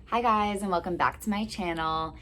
Hi guys, and welcome back to my channel.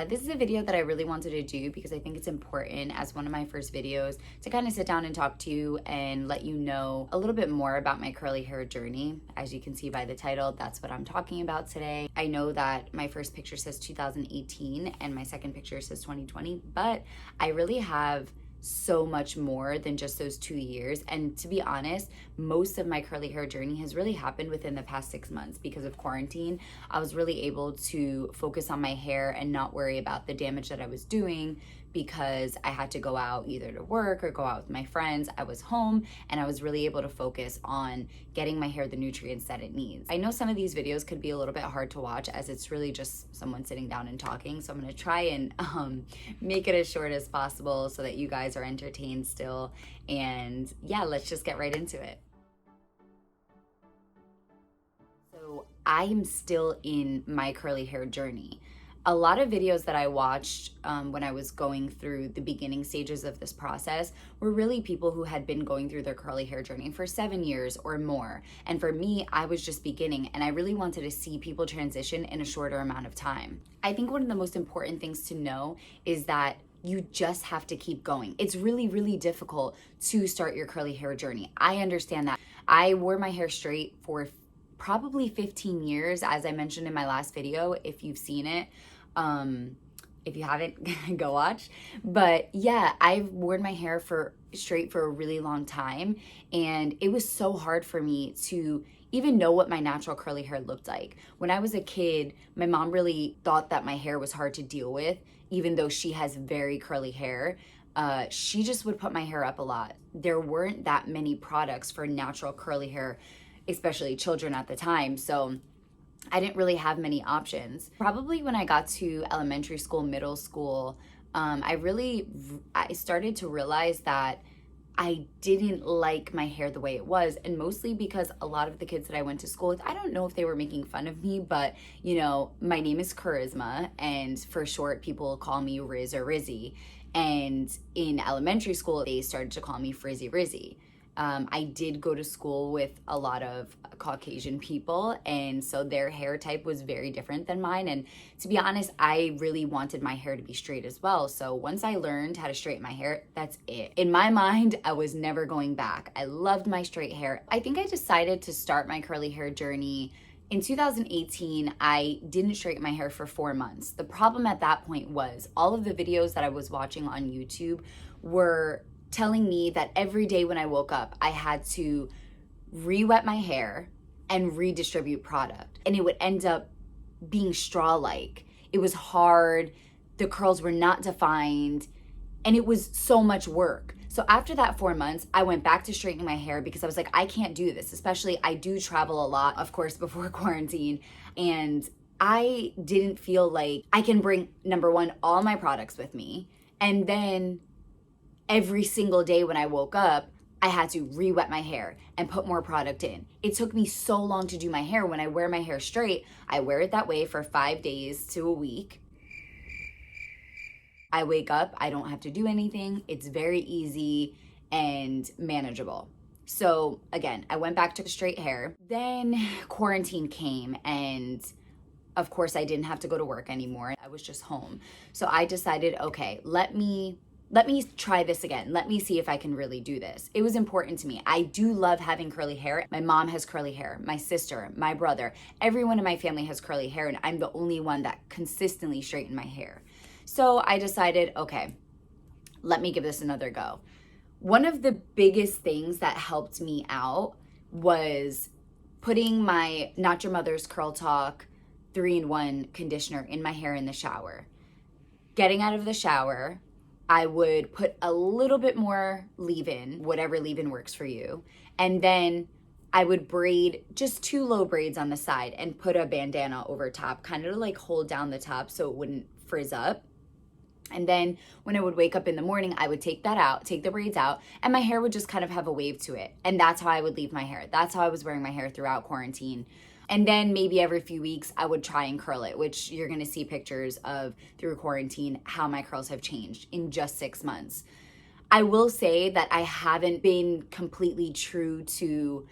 This is a video that I really wanted to do because I think it's important as one of my first videos to kind of sit down and talk to you and let you know a little bit more about my curly hair journey. As you can see by the title, that's what I'm talking about today. I know that my first picture says 2018 and my second picture says 2020, but I really have so much more than just those 2 years. And to be honest, most of my curly hair journey has really happened within the past 6 months because of quarantine. I was really able to focus on my hair and not worry about the damage that I was doing because I had to go out either to work or go out with my friends. I was home and I was really able to focus on getting my hair the nutrients that it needs. I know some of these videos could be a little bit hard to watch as it's really just someone sitting down and talking. So I'm gonna try and make it as short as possible so that you guys are entertained still. And yeah, let's just get right into it. So I am still in my curly hair journey. A lot of videos that I watched when I was going through the beginning stages of this process were really people who had been going through their curly hair journey for 7 years or more. And for me, I was just beginning and I really wanted to see people transition in a shorter amount of time. I think one of the most important things to know is that you just have to keep going. It's really, really difficult to start your curly hair journey. I understand that. I wore my hair straight for probably 15 years, as I mentioned in my last video, if you've seen it. If you haven't, go watch. But yeah, I've worn my hair straight for a really long time, and it was so hard for me to even know what my natural curly hair looked like. When I was a kid, my mom really thought that my hair was hard to deal with, even though she has very curly hair. She just would put my hair up a lot. There weren't that many products for natural curly hair, especially children at the time. So I didn't really have many options. Probably when I got to elementary school, middle school, I started to realize that I didn't like my hair the way it was, and mostly because a lot of the kids that I went to school with, I don't know if they were making fun of me, but my name is Charisma, and for short, people call me Riz or Rizzy. And in elementary school, they started to call me Frizzy Rizzy. I did go to school with a lot of Caucasian people, and so their hair type was very different than mine. And to be honest, I really wanted my hair to be straight as well. So once I learned how to straighten my hair, that's it. In my mind, I was never going back. I loved my straight hair. I think I decided to start my curly hair journey in 2018. I didn't straighten my hair for 4 months. The problem at that point was all of the videos that I was watching on YouTube were telling me that every day when I woke up, I had to re-wet my hair and redistribute product. And it would end up being straw-like. It was hard, the curls were not defined, and it was so much work. So after that 4 months, I went back to straightening my hair because I was like, I can't do this. Especially I do travel a lot, of course, before quarantine. And I didn't feel like I can bring, number one, all my products with me. And then every single day when I woke up, I had to re-wet my hair and put more product in. It took me so long to do my hair. When I wear my hair straight, I wear it that way for 5 days to a week. I wake up, I don't have to do anything. It's very easy and manageable. So again, I went back to straight hair. Then quarantine came, and of course I didn't have to go to work anymore. I was just home. So I decided, okay, let me try this again. Let me see if I can really do this. It was important to me. I do love having curly hair. My mom has curly hair, my sister, my brother, everyone in my family has curly hair, and I'm the only one that consistently straightened my hair. So I decided, okay, let me give this another go. One of the biggest things that helped me out was putting my Not Your Mother's Curl Talk 3-in-1 conditioner in my hair in the shower. Getting out of the shower, I would put a little bit more leave-in, whatever leave-in works for you. And then I would braid just 2 low braids on the side and put a bandana over top, kind of to like hold down the top so it wouldn't frizz up. And then when I would wake up in the morning, I would take the braids out, and my hair would just kind of have a wave to it. And that's how I would leave my hair. That's how I was wearing my hair throughout quarantine. And then maybe every few weeks I would try and curl it, which you're gonna see pictures of through quarantine, how my curls have changed in just 6 months. I will say that I haven't been completely true to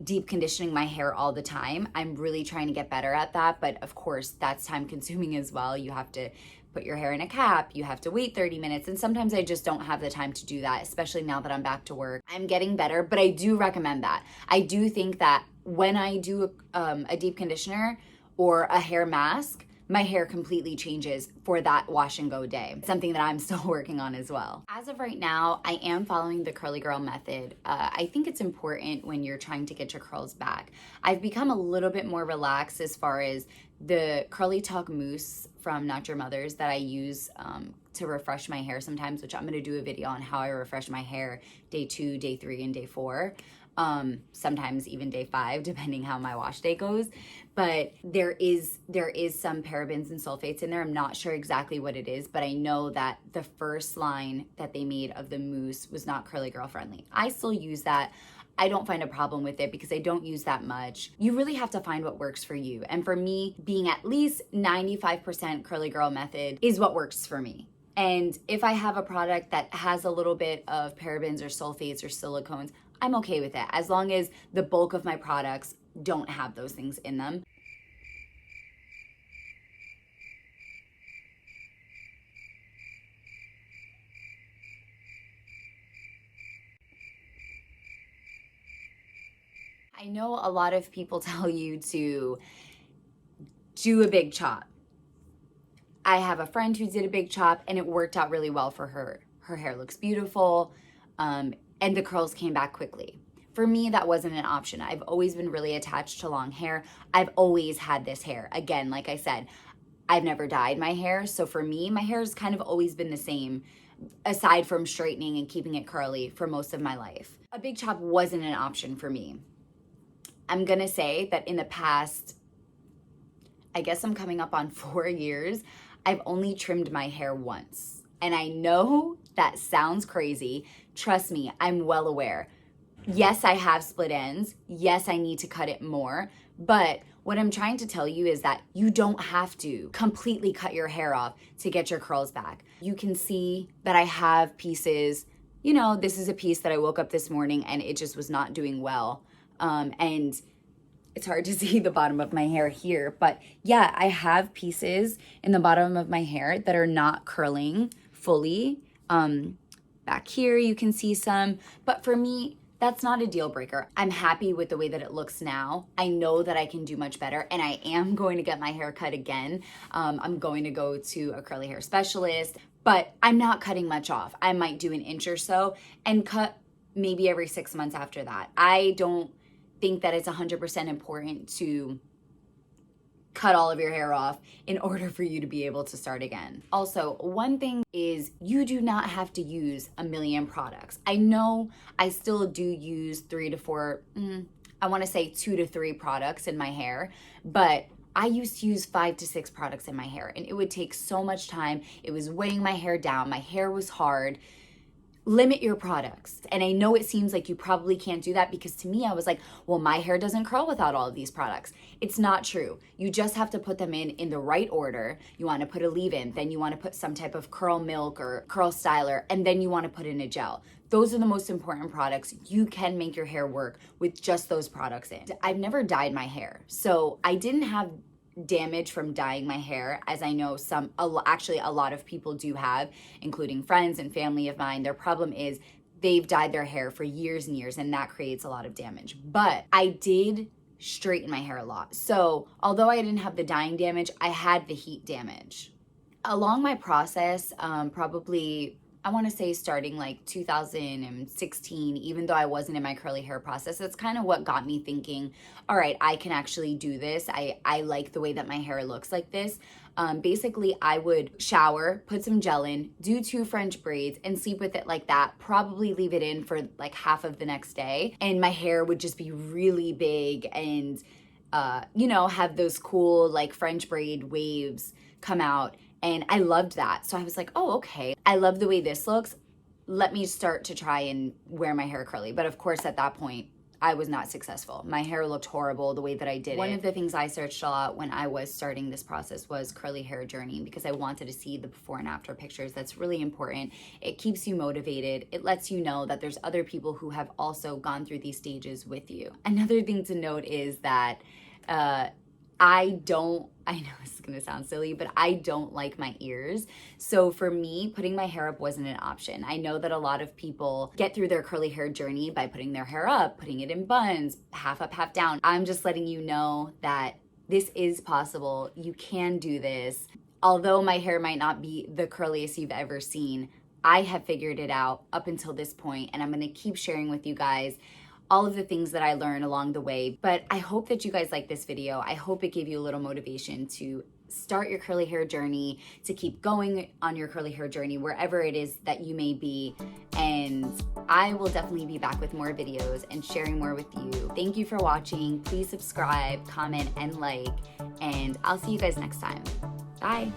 deep conditioning my hair all the time. I'm really trying to get better at that, but of course that's time consuming as well. You have to put your hair in a cap, you have to wait 30 minutes, and sometimes I just don't have the time to do that, especially now that I'm back to work. I'm getting better, but I do recommend that. I do think that when I do a deep conditioner or a hair mask, my hair completely changes for that wash and go day. Something that I'm still working on as well. As of right now, I am following the curly girl method. I think it's important when you're trying to get your curls back. I've become a little bit more relaxed as far as the Curly Talk mousse from Not Your Mother's that I use to refresh my hair sometimes, which I'm gonna do a video on how I refresh my hair day 2, day 3, and day 4. Sometimes even day 5, depending how my wash day goes. But there is some parabens and sulfates in there. I'm not sure exactly what it is, but I know that the first line that they made of the mousse was not curly girl friendly. I still use that. I don't find a problem with it because I don't use that much. You really have to find what works for you. And for me, being at least 95% curly girl method is what works for me. And if I have a product that has a little bit of parabens or sulfates or silicones, I'm okay with it as long as the bulk of my products don't have those things in them. I know a lot of people tell you to do a big chop. I have a friend who did a big chop and it worked out really well for her. Her hair looks beautiful, and the curls came back quickly. For me, that wasn't an option. I've always been really attached to long hair. I've always had this hair. Again, like I said, I've never dyed my hair. So for me, my hair has kind of always been the same, aside from straightening and keeping it curly for most of my life. A big chop wasn't an option for me. I'm gonna say that in the past, I guess I'm coming up on 4 years, I've only trimmed my hair once. And I know that sounds crazy. Trust me, I'm well aware. Yes, I have split ends. Yes, I need to cut it more. But what I'm trying to tell you is that you don't have to completely cut your hair off to get your curls back. You can see that I have pieces, this is a piece that I woke up this morning and it just was not doing well. And it's hard to see the bottom of my hair here, but yeah, I have pieces in the bottom of my hair that are not curling fully. Back here, you can see some, but for me, that's not a deal breaker. I'm happy with the way that it looks now. I know that I can do much better, and I am going to get my hair cut again. I'm going to go to a curly hair specialist, but I'm not cutting much off. I might do an inch or so and cut maybe every 6 months after that. I don't think that it's 100% important to cut all of your hair off in order for you to be able to start again. Also, one thing is you do not have to use a million products. I know I still do use 3 to 4, I want to say 2 to 3 products in my hair, but I used to use 5 to 6 products in my hair and it would take so much time. It was weighing my hair down. My hair was hard. Limit your products. And I know it seems like you probably can't do that because to me, I was like, well, my hair doesn't curl without all of these products. It's not true. You just have to put them in the right order. You want to put a leave-in, then you want to put some type of curl milk or curl styler, and then you want to put in a gel. Those are the most important products. You can make your hair work with just those products in. I've never dyed my hair, so I didn't have damage from dyeing my hair, as I know actually a lot of people do have, including friends and family of mine. Their problem is they've dyed their hair for years and years, and that creates a lot of damage. But I did straighten my hair a lot. So although I didn't have the dyeing damage, I had the heat damage. Along my process, probably I want to say starting like 2016, even though I wasn't in my curly hair process, that's kind of what got me thinking, all right, I can actually do this. I like the way that my hair looks like this. Basically, I would shower, put some gel in, do 2 French braids, and sleep with it like that. Probably leave it in for like half of the next day. And my hair would just be really big and, have those cool like French braid waves come out. And I loved that. So I was like, oh, okay. I love the way this looks. Let me start to try and wear my hair curly. But of course, at that point, I was not successful. My hair looked horrible the way that I did it. One of the things I searched a lot when I was starting this process was curly hair journey, because I wanted to see the before and after pictures. That's really important. It keeps you motivated. It lets you know that there's other people who have also gone through these stages with you. Another thing to note is that I know this is gonna sound silly, but I don't like my ears. So for me, putting my hair up wasn't an option. I know that a lot of people get through their curly hair journey by putting their hair up, putting it in buns, half up, half down. I'm just letting you know that this is possible. You can do this. Although my hair might not be the curliest you've ever seen, I have figured it out up until this point, and I'm gonna keep sharing with you guys all of the things that I learned along the way. But I hope that you guys like this video. I hope it gave you a little motivation to start your curly hair journey, to keep going on your curly hair journey, wherever it is that you may be. And I will definitely be back with more videos and sharing more with you. Thank you for watching. Please subscribe, comment, and like, and I'll see you guys next time. Bye.